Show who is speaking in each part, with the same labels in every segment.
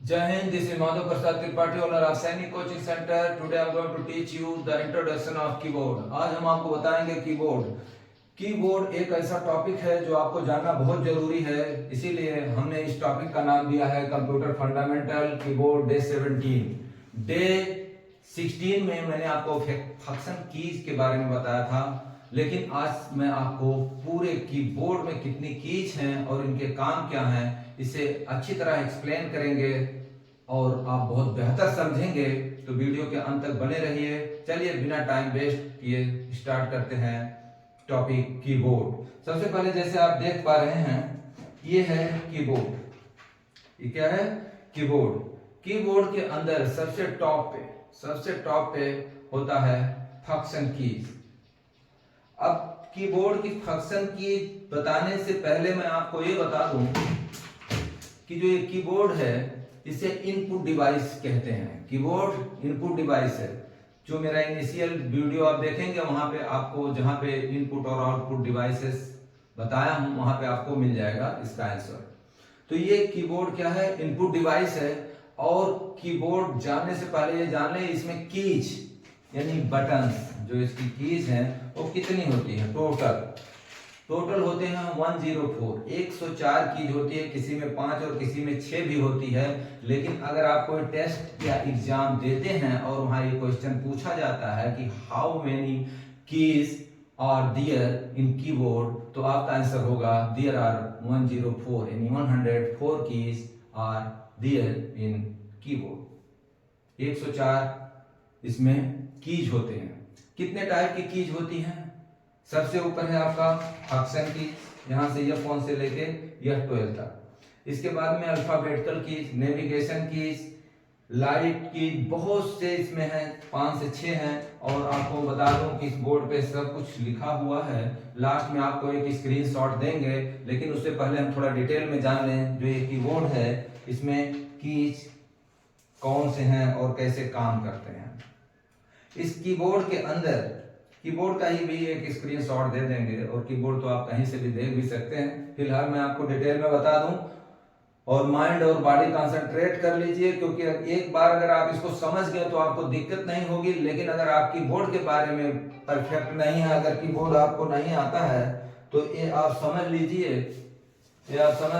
Speaker 1: Jai Hind, this is Madhav Prasad Tripathi, owner of Sainik Coaching Center. Today I am going to teach you the introduction of keyboard. आज हम आपको बताएंगे keyboard. Keyboard एक ऐसा topic है जो आपको जानना बहुत जरूरी है, इसीलिए हमने इस टॉपिक का नाम दिया है computer fundamental keyboard day 17। Day 16 में मैंने आपको फंक्शन कीज के बारे में बताया था, लेकिन आज मैं आपको पूरे कीबोर्ड में कितनी कीज हैं और इनके काम क्या हैं इसे अच्छी तरह एक्सप्लेन करेंगे और आप बहुत बेहतर समझेंगे। तो वीडियो के अंत तक बने रहिए। चलिए बिना टाइम वेस्ट किए स्टार्ट करते हैं टॉपिक कीबोर्ड। सबसे पहले जैसे आप देख पा रहे हैं, ये है कीबोर्ड। ये क्या है? कीबोर्ड। कीबोर्ड के अंदर सबसे टॉप पे होता है फंक्शन कीज। अब कीबोर्ड की फंक्शन की बताने से पहले मैं आपको ये बता दूं कि जो ये कीबोर्ड है इसे इनपुट डिवाइस कहते हैं। कीबोर्ड इनपुट डिवाइस है। जो मेरा इनिशियल वीडियो आप देखेंगे वहां पे आपको, जहां पे इनपुट और आउटपुट डिवाइसेस बताया हूं, वहां पे आपको मिल जाएगा इसका आंसर। तो ये कीबोर्ड क्या है? इनपुट डिवाइस है। और कीबोर्ड जानने से पहले ये जान लें इसमें कीज यानी बटन्स, जो इसकी कीज हैं वो कितनी होती है। टोटल होते हैं 104, 104 कीज होती है। किसी में 5 और किसी में 6 भी होती है। लेकिन अगर आप कोई टेस्ट या एग्जाम देते हैं और वहां ये क्वेश्चन पूछा जाता है कि how many keys are there in keyboard, तो आपका आंसर होगा देयर आर 104 यानी 104 keys are there in keyboard. 104 इसमें कीज होते हैं। कितने टाइप की कीज होती हैं? सबसे ऊपर है आपका फंक्शन की, यहां से F1 से लेके F12 तक। इसके बाद में alphabetical keys, navigation keys, light की, बहुत से इसमें है, 5 से 6 हैं। और आपको बता दूं कि इस बोर्ड पे सब कुछ लिखा हुआ है। लास्ट में आपको एक स्क्रीनशॉट देंगे, लेकिन उससे पहले हम थोड़ा डिटेल में जान लें जो ये कीबोर्ड है इसमें कीज कौन से हैं और कैसे काम करते हैं। इस कीबोर्ड के अंदर, कीबोर्ड का ही भी एक स्क्रीनशॉट दे देंगे और कीबोर्ड तो आप कहीं से भी देख भी सकते हैं। फिलहाल मैं आपको डिटेल में बता दूं और माइंड और बॉडी कंसंट्रेट कर लीजिए, क्योंकि एक बार अगर आप इसको समझ गए तो आपको दिक्कत नहीं होगी। लेकिन अगर आप कीबोर्ड के बारे में परफेक्ट नहीं है, अगर कीबोर्ड आपको नहीं आता है, तो ये आप समझ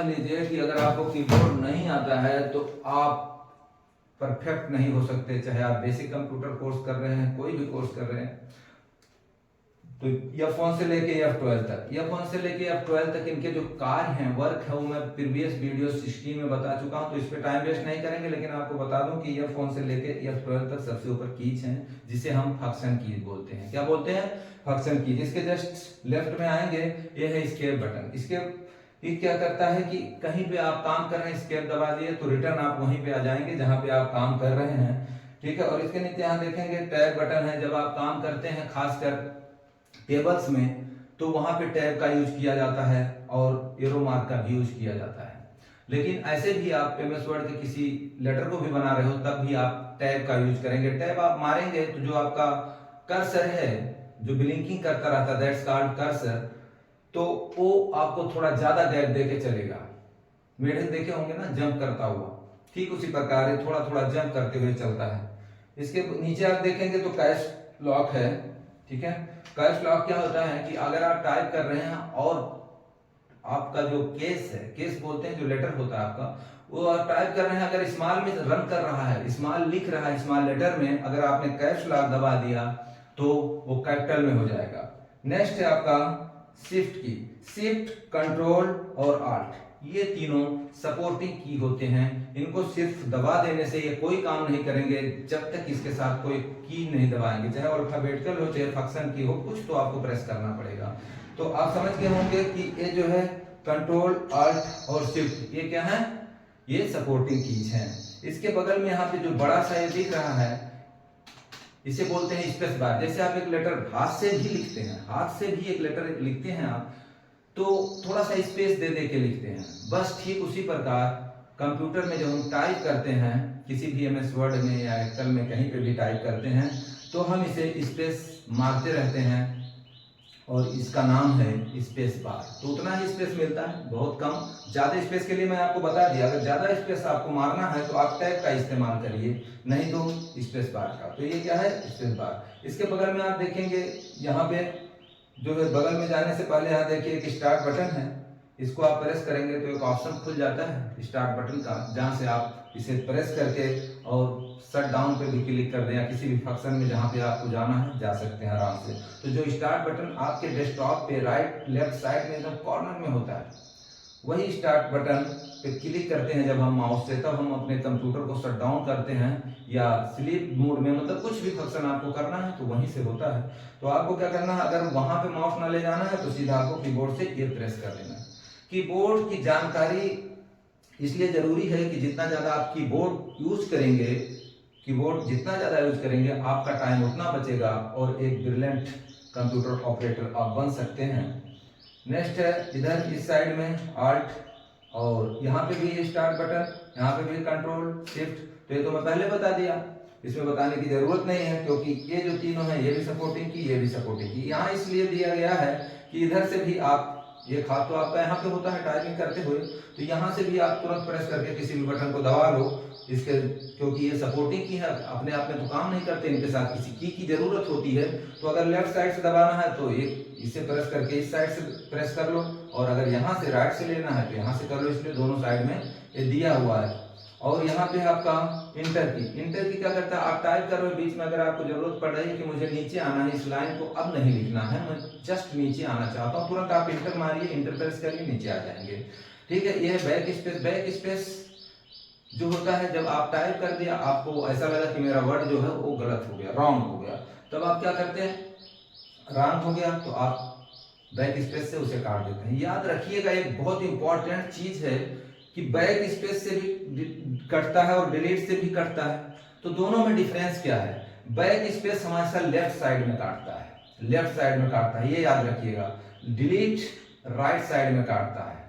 Speaker 1: लीजिए कि अगर आपको कीबोर्ड नहीं आता है तो आप परफेक्ट नहीं हो सकते। चाहे आप बेसिक कंप्यूटर कोर्स कर रहे हैं, कोई भी कोर्स कर रहे हैं। तो F1 से लेके F12 तक इनके जो कार्य हैं, वर्क है, वो मैं प्रीवियस वीडियो 16 में बता चुका हूं, तो इस पे टाइम वेस्ट नहीं करेंगे। लेकिन आपको बता दूं कि F1 से लेके F12 तक सबसे ऊपर कीज हैं, जिसे हम फंक्शन कीज बोलते हैं। क्या बोलते हैं? Function keys. इसके जस्ट लेफ्ट में आएंगे, ये है एस्केप बटन। ये क्या करता है कि कहीं पे आप काम कर रहे हैं, एस्केप दबा दिए तो रिटर्न आप वहीं पे आ जाएंगे जहां पे आप काम कर रहे हैं। ठीक है। और इसके नीचे यहां देखेंगे टैब बटन है। जब आप काम करते हैं खासकर टेबल्स में, तो वहां पे टैब का यूज किया जाता है और एरो मार्क का भी यूज किया जाता है। लेकिन ऐसे भी आप MS वर्ड के किसी लेटर को भी बना रहे हो तब भी आप टैब का यूज करेंगे। टैब आप मारेंगे तो जो आपका कर्सर है, जो ब्लिंकिंग करता रहता है, दैट्स कॉल्ड कर्सर, तो वो आपको थोड़ा ज्यादा गैप देके चलेगा। मेढक देखे होंगे ना जंप करता हुआ, ठीक उसी प्रकार थोड़ा थोड़ा जंप करते हुए चलता है। इसके नीचे आप देखेंगे तो कैश लॉक है। ठीक है। कैश लॉक क्या होता है कि अगर आप टाइप कर रहे हैं और आपका जो केस है, केस बोलते हैं जो लेटर होता है आपका, वो आप टाइप कर रहे हैं, अगर स्मॉल में रन कर रहा है, स्मॉल लिख रहा है, स्मॉल लेटर में, अगर आपने कैश लॉक दबा दिया तो वो कैपिटल में हो जाएगा। नेक्स्ट है आपका शिफ्ट की। शिफ्ट, कंट्रोल और आल्ट, ये तीनों सपोर्टिंग की होते हैं। इनको सिर्फ दबा देने से ये कोई काम नहीं करेंगे जब तक इसके साथ कोई की नहीं दबाएंगे। चाहे अल्फाबेटिकल हो चाहे फंक्शन की हो, कुछ तो आपको प्रेस करना पड़ेगा। तो आप समझ गए होंगे कि ये जो है कंट्रोल, आल्ट और शिफ्ट, ये क्या है? ये सपोर्टिंग कीज हैं। इसके बगल में यहाँ पे जो बड़ा सा ये दिख रहा है, इसे बोलते हैं स्पेस बार। जैसे आप एक लेटर हाथ से भी लिखते हैं, हाथ से भी एक लेटर लिखते हैं आप, तो थोड़ा सा स्पेस दे दे के लिखते हैं। बस ठीक उसी प्रकार कंप्यूटर में जब हम टाइप करते हैं, किसी भी MS वर्ड में या एक्सेल में कहीं पे भी टाइप करते हैं, तो हम इसे स्पेस मारते रहते हैं और इसका नाम है स्पेस बार। तो उतना ही स्पेस मिलता है, बहुत कम। ज्यादा स्पेस के लिए मैं आपको बता दिया, अगर ज्यादा स्पेस आपको मारना है तो आप टैब का इस्तेमाल करिए, नहीं तो स्पेस बार का। तो ये क्या है, स्पेस बार। इसके बगल में आप देखेंगे यहाँ पे जो है, बगल में जाने से पहले यहाँ देखिए एक स्टार्ट बटन है, इसको आप प्रेस करेंगे तो एक ऑप्शन खुल जाता है स्टार्ट बटन का, जहाँ से आप इसे प्रेस करके और शट डाउन पे भी क्लिक कर दें, या किसी भी फंक्शन में जहाँ पे आपको जाना है जा सकते हैं आराम से। तो जो स्टार्ट बटन आपके डेस्कटॉप पे राइट लेफ्ट साइड में एकदम कॉर्नर में होता है, वही स्टार्ट बटन पे क्लिक करते हैं जब हम माउस से, तब हम अपने कंप्यूटर को शट डाउन करते हैं या स्लीप मोड में, मतलब कुछ भी फंक्शन आपको करना है तो वहीं से होता है। तो आपको क्या करना है, अगर वहां पे माउस ना ले जाना है तो सीधा आपको कीबोर्ड से ये प्रेस कर देना है। कीबोर्ड की जानकारी इसलिए जरूरी है कि जितना ज्यादा आप कीबोर्ड यूज करेंगे, कीबोर्ड जितना ज्यादा यूज करेंगे आपका टाइम उतना बचेगा और एक ब्रिलियंट कंप्यूटर ऑपरेटर आप बन सकते हैं। नेक्स्ट है इधर इस साइड में आल्ट, और यहाँ पे भी स्टार्ट बटन, यहाँ पे भी कंट्रोल शिफ्ट। तो ये तो मैं पहले बता दिया, इसमें बताने की जरूरत नहीं है, क्योंकि ये जो तीनों हैं ये भी सपोर्टिंग की, ये भी सपोर्टिंग की। यहाँ इसलिए दिया गया है कि इधर से भी आप, ये खास तो आपका यहाँ पे होता है टाइपिंग करते हुए, तो यहाँ से भी आप तुरंत प्रेस करके किसी भी बटन को दबा लो इसके, क्योंकि ये सपोर्टिंग की है, अपने आप में तो काम नहीं करते, इनके साथ किसी की जरूरत होती है। तो अगर लेफ्ट साइड से दबाना है तो एक इसे प्रेस करके इस साइड से प्रेस कर लो, और अगर यहाँ से राइट से लेना है तो यहाँ से कर लो, इसलिए दोनों साइड में ये दिया हुआ है। और यहाँ पे आपका इंटर की, इंटर की क्या करता है, आप टाइप कर रहे हो, बीच में अगर आपको जरूरत पड़ रही है कि मुझे नीचे आना है, इस लाइन को अब नहीं लिखना है, मैं जस्ट नीचे आना चाहता हूँ, तुरंत आप इंटर मारिए, इंटर प्रेस करिए, नीचे आ जाएंगे। ठीक है, ये है बैक स्पेस। बैक स्पेस जो होता है जब आप टाइप कर दिया, आपको ऐसा लगा कि मेरा वर्ड जो है वो गलत हो गया, रॉन्ग हो गया, तब आप क्या करते हैं, रॉन्ग हो गया तो आप बैक स्पेस से उसे काट देते हैं। याद रखिएगा एक बहुत इंपॉर्टेंट चीज है कि बैक स्पेस से भी कटता है और डिलीट से भी कटता है। तो दोनों में डिफरेंस क्या है, बैक स्पेस हमेशा लेफ्ट साइड में काटता है, लेफ्ट साइड में काटता है, ये याद रखिएगा। डिलीट राइट साइड में काटता है।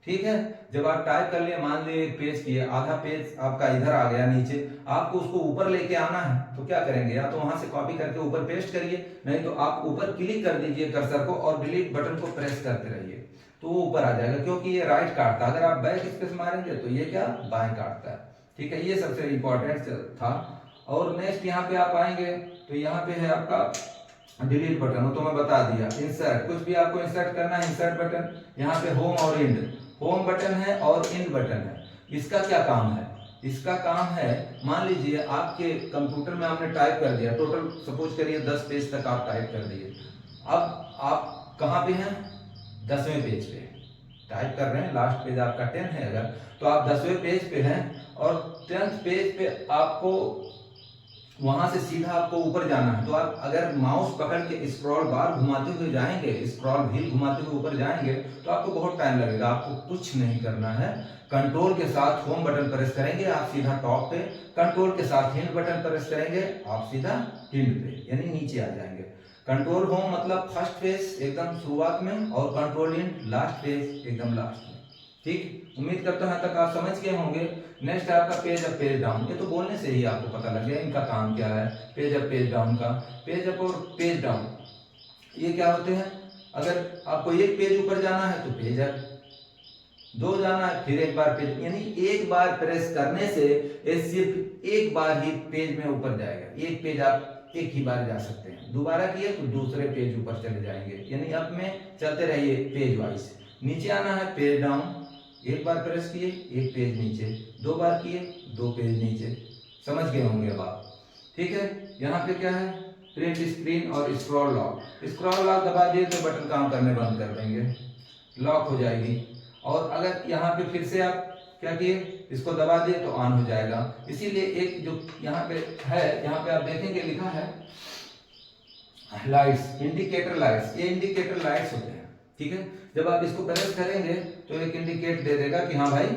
Speaker 1: ठीक है, जब आप टाइप कर लिए, मान लीजिए एक पेज किए, आधा पेज आपका इधर आ गया नीचे, आपको उसको ऊपर लेके आना है तो क्या करेंगे, या तो वहां से कॉपी करके ऊपर पेस्ट करिए, नहीं तो आप ऊपर क्लिक कर दीजिए कर्सर को और डिलीट बटन को प्रेस करते रहिए, तो वो ऊपर आ जाएगा, क्योंकि ये राइट काटता है। अगर आप बैक स्पेस मारेंगे तो ये क्या, बाएं काटता है। ठीक है, ये सबसे इंपॉर्टेंट था। और नेक्स्ट यहाँ पे आप आएंगे तो यहाँ पे है आपका डिलीट बटन, तो मैं बता दिया। इंसर्ट, कुछ भी आपको इंसर्ट करना है, इंसर्ट बटन, यहाँ पे होम और इंड, होम बटन है और इंड बटन है। इसका क्या काम है, इसका काम है, मान लीजिए आपके कंप्यूटर में आपने टाइप कर दिया, टोटल सपोज करिए 10 पेज तक आप टाइप कर दिए। अब आप कहाँ पे हैं, 10वें पेज पे टाइप कर रहे हैं, लास्ट पेज आपका 10 है अगर, तो आप 10वें पेज पे हैं, और 10th पेज पे आपको वहां से सीधा आपको ऊपर जाना है। तो आप अगर माउस पकड़ के स्क्रॉल बार घुमाते हुए जाएंगे, स्क्रॉल व्हील घुमाते हुए ऊपर जाएंगे, तो आपको बहुत टाइम लगेगा। आपको कुछ नहीं करना है, कंट्रोल के साथ होम बटन प्रेस करेंगे, आप सीधा टॉप पे, कंट्रोल के साथ हिंड बटन प्रेस करेंगे, आप सीधा हिंड पे यानी नीचे आ जाएंगे। कंट्रोल होम मतलब फर्स्ट पेज एकदम शुरुआत में, और कंट्रोल हिंड लास्ट पेज एकदम लास्ट में। ठीक, उम्मीद करता हूं तक आप समझ गए होंगे। नेक्स्ट है आपका पेज अप पेज डाउन, ये तो बोलने से ही आपको पता लग गया इनका काम क्या है। पेज अप पेज डाउन का, पेज अप और पेज डाउन ये क्या होते हैं, अगर आपको एक पेज ऊपर जाना है तो पेज अप, 2 जाना है फिर एक बार पेज, यानी एक बार प्रेस करने से ये सिर्फ एक बार ही पेज में ऊपर जाएगा, एक पेज आप एक ही बार जा सकते हैं। दोबारा किए तो दूसरे पेज ऊपर चले जाएंगे, यानी अप में चलते रहिए पेज वाइज। नीचे आना है पेज डाउन, एक बार प्रेस किए एक पेज नीचे, 2 बार किए 2 पेज नीचे, समझ गए होंगे अब आप। ठीक है, यहाँ पे क्या है, प्रिंट स्क्रीन और स्क्रॉल लॉक। स्क्रॉल लॉक दबा दिए तो बटन काम करने बंद कर देंगे, लॉक हो जाएगी। और अगर यहाँ पे फिर से आप क्या किए, इसको दबा दिए तो ऑन हो जाएगा। इसीलिए एक जो यहाँ पे है, यहाँ पे आप देखेंगे लिखा है लाइट्स, इंडिकेटर लाइट्स, ये इंडिकेटर लाइट्स होते हैं। ठीक है, जब आप इसको प्रेस करेंगे तो एक इंडिकेट दे देगा कि हाँ भाई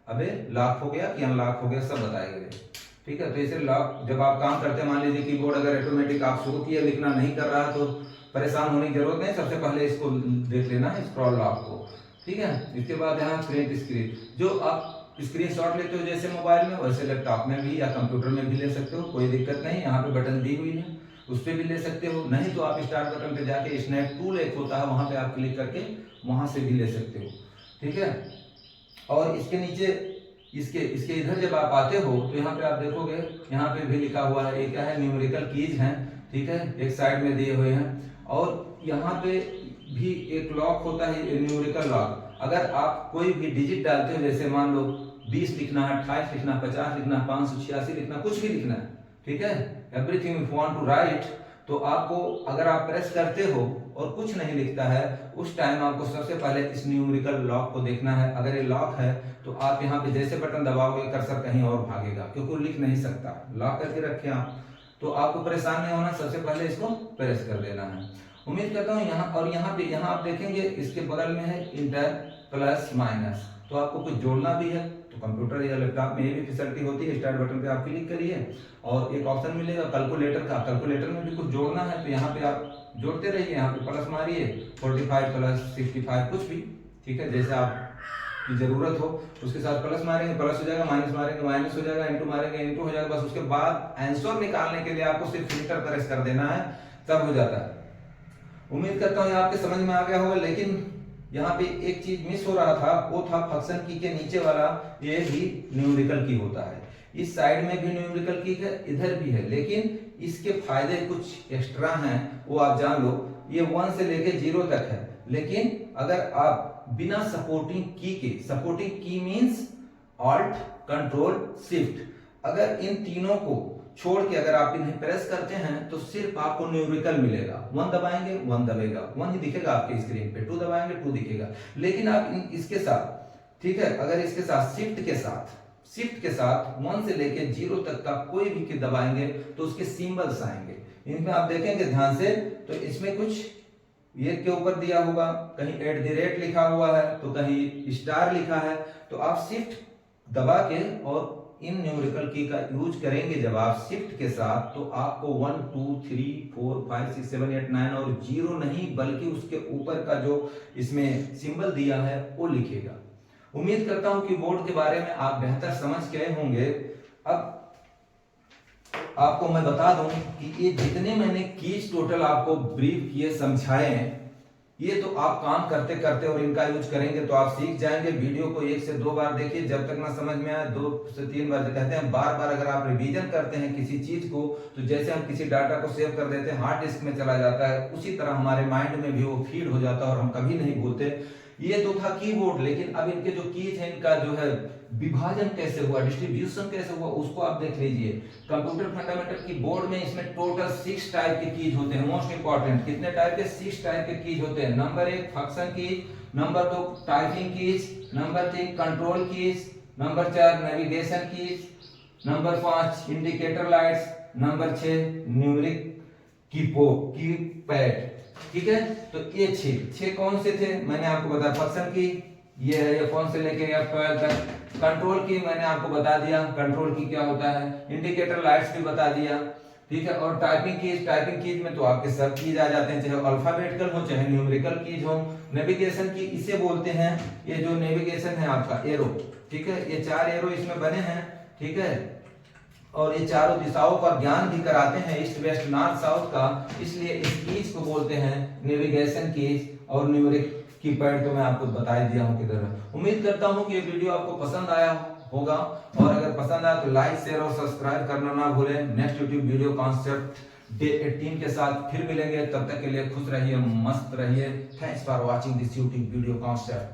Speaker 1: अबे लॉक हो गया कि अनलॉक हो गया, सब बताएगा। ठीक है, तो इसे लॉक जब आप काम करते हैं, मान लीजिए कीबोर्ड अगर ऑटोमेटिक आप शुरू किए लिखना नहीं कर रहा तो परेशान होने की जरूरत नहीं, सबसे पहले इसको देख लेना है स्क्रॉल लॉक को। ठीक है, इसके बाद यहाँ प्रिंट स्क्रीन, जो आप स्क्रीनशॉट लेते हो जैसे मोबाइल में, वैसे लैपटॉप में भी या कंप्यूटर में भी ले सकते हो, कोई दिक्कत नहीं। यहाँ पे बटन दी हुई है, उस पर भी ले सकते हो, नहीं तो आप स्टार्ट बटन पे जाके स्नैप टूल एक होता है वहां पे आप क्लिक करके वहां से भी ले सकते हो, ठीक है। और इसके नीचे इसके इधर जब आप आते हो तो यहाँ पे आप देखोगे, यहाँ पे भी लिखा हुआ है, ये क्या है, न्यूमेरिकल कीज हैं, ठीक है, एक साइड में दिए हुए हैं। और यहाँ पे भी एक लॉक होता है, न्यूमेरिकल लॉक। अगर आप कोई भी डिजिट डालते हो, जैसे मान लो 20 लिखना है, 28 लिखना, 50 लिखना, 586 लिखना, कुछ भी लिखना है, ठीक है, everything you want to write, तो आपको अगर आप प्रेस करते हो और कुछ नहीं लिखता है, उस टाइम आपको सबसे पहले इस न्यूमेरिकल लॉक को देखना है। अगर ये लॉक है तो आप यहाँ पे जैसे बटन दबाओगे कर्सर कहीं और भागेगा, क्योंकि वो लिख नहीं सकता, लॉक करके रखे आप, तो आपको परेशान नहीं होना, सबसे पहले इसको प्रेस कर देना है। उम्मीद करता हूँ यहाँ, और यहाँ आप देखेंगे इसके बगल में है इंटर प्लस माइनस, तो आपको कुछ जोड़ना भी है तो कंप्यूटर या लैपटॉप में ये भी फैसिलिटी होती है, स्टार्ट बटन पे आप क्लिक करिए और एक ऑप्शन मिलेगा कैलकुलेटर का, कैलकुलेटर में भी कुछ जोड़ना है तो यहाँ पे आप जोड़ते रहिए, यहाँ पे प्लस मारिए, 45 प्लस 65 कुछ भी, ठीक है, जैसे आप की जरूरत हो उसके साथ प्लस मारेंगे, प्लस हो जाएगा, माइनस मारेंगे, माइनस हो जाएगा, इंटू मारेंगे, इंटू हो जाएगा, बस उसके बाद आंसर निकालने के लिए आपको सिर्फ फिल्टर प्रेस कर देना है, तब हो जाता है। उम्मीद करता हूँ आपके समझ में आ गया होगा, लेकिन यहाँ पे एक चीज मिस हो रहा था, वो था फंक्शन की के नीचे वाला, ये भी न्यूमेरिकल की होता है, इस साइड में भी न्यूमेरिकल की है, इधर भी है, लेकिन इसके फायदे कुछ एक्स्ट्रा हैं, वो आप जान लो। ये 1 से लेके 0 तक है, लेकिन अगर आप बिना सपोर्टिंग की के, सपोर्टिंग की मींस ऑल्ट कंट्रोल शिफ्ट, अगर इन तीनों को छोड़ के अगर आप इन्हें प्रेस करते हैं तो सिर्फ आपको न्यूमेरिकल मिलेगा। 1 दबाएंगे 1 दबेगा, 1 ही दिखेगा आपके स्क्रीन पे, 2 दबाएंगे 2 दिखेगा। लेकिन आप इसके साथ, ठीक है, अगर इसके साथ शिफ्ट के साथ 1 से लेके 0 तक का कोई भी की दबाएंगे तो उसके सिंबल्स आएंगे। इनमें आप देखेंगे ध्यान से, तो इसमें कुछ ये के ऊपर दिया होगा, कहीं @ लिखा हुआ है तो कहीं स्टार लिखा है, तो आप शिफ्ट दबा के और इन न्यूमेरिकल की का यूज करेंगे जब आप शिफ्ट के साथ, तो आपको 1 2 3 4 5 6 7 8 9 और 0 नहीं बल्कि उसके ऊपर का जो इसमें सिंबल दिया है वो लिखेगा। उम्मीद करता हूं कि बोर्ड के बारे में आप बेहतर समझ गए होंगे। अब आपको मैं बता दूं कि ये जितने मैंने कीज टोटल आपको ब्रीफ किए, समझाए हैं, ये तो आप काम करते करते और इनका यूज करेंगे तो आप सीख जाएंगे। वीडियो को 1 से 2 बार देखिए, जब तक ना समझ में आए 2 से 3 बार, कहते हैं बार बार अगर आप रिवीजन करते हैं किसी चीज को, तो जैसे हम किसी डाटा को सेव कर देते हैं हार्ड डिस्क में चला जाता है, उसी तरह हमारे माइंड में भी वो फीड हो जाता है और हम कभी नहीं भूलते। ये तो था कीबोर्ड, लेकिन अब इनके जो कीज हैं, इनका जो है विभाजन कैसे हुआ, डिस्ट्रीब्यूशन कैसे हुआ, उसको आप देख लीजिए। कंप्यूटर फंडामेंटल की बोर्ड में इसमें टोटल 6 टाइप के कीज होते हैं। मोस्ट इंपॉर्टेंट, कितने टाइप के? 6 टाइप के कीज होते हैं। Number 1 function keys, number 2 typing keys, number 3 control keys, number 4 navigation keys, number 5 indicator lights, number 6 numeric keypad. ठीक है, तो ये 6 कौन से थे मैंने आपको बताया। फंक्शन की ये है, ये फोन से लेके F12 तक। कंट्रोल की मैंने आपको बता दिया, कंट्रोल की क्या होता है। इंडिकेटर लाइट्स भी बता दिया, ठीक है। और टाइपिंग कीज में तो आपके सब कीज आ जाते हैं, चाहे अल्फाबेटिकल हो चाहे न्यूमेरिकल कीज हो। नेविगेशन की इसे बोलते हैं, ये जो नेविगेशन है आपका एरो, ठीक है, ये 4 एरो इसमें बने हैं, ठीक है। और ये चारों दिशाओं का ज्ञान भी कराते हैं, ईस्ट वेस्ट नॉर्थ साउथ का, इसलिए इस कीज को बोलते हैं नेविगेशन कीज। और न्यूमेरिक कीपैड तो मैं आपको बता ही दिया हूं किधर है। उम्मीद करता हूं कि ये वीडियो आपको पसंद आया होगा, और अगर पसंद आया तो लाइक शेयर और सब्सक्राइब करना ना भूलें। Next YouTube video concept day 18 के साथ फिर मिलेंगे, तब तक के लिए खुश रहिए, मस्त रहिए। Thanks for watching this YouTube video concept.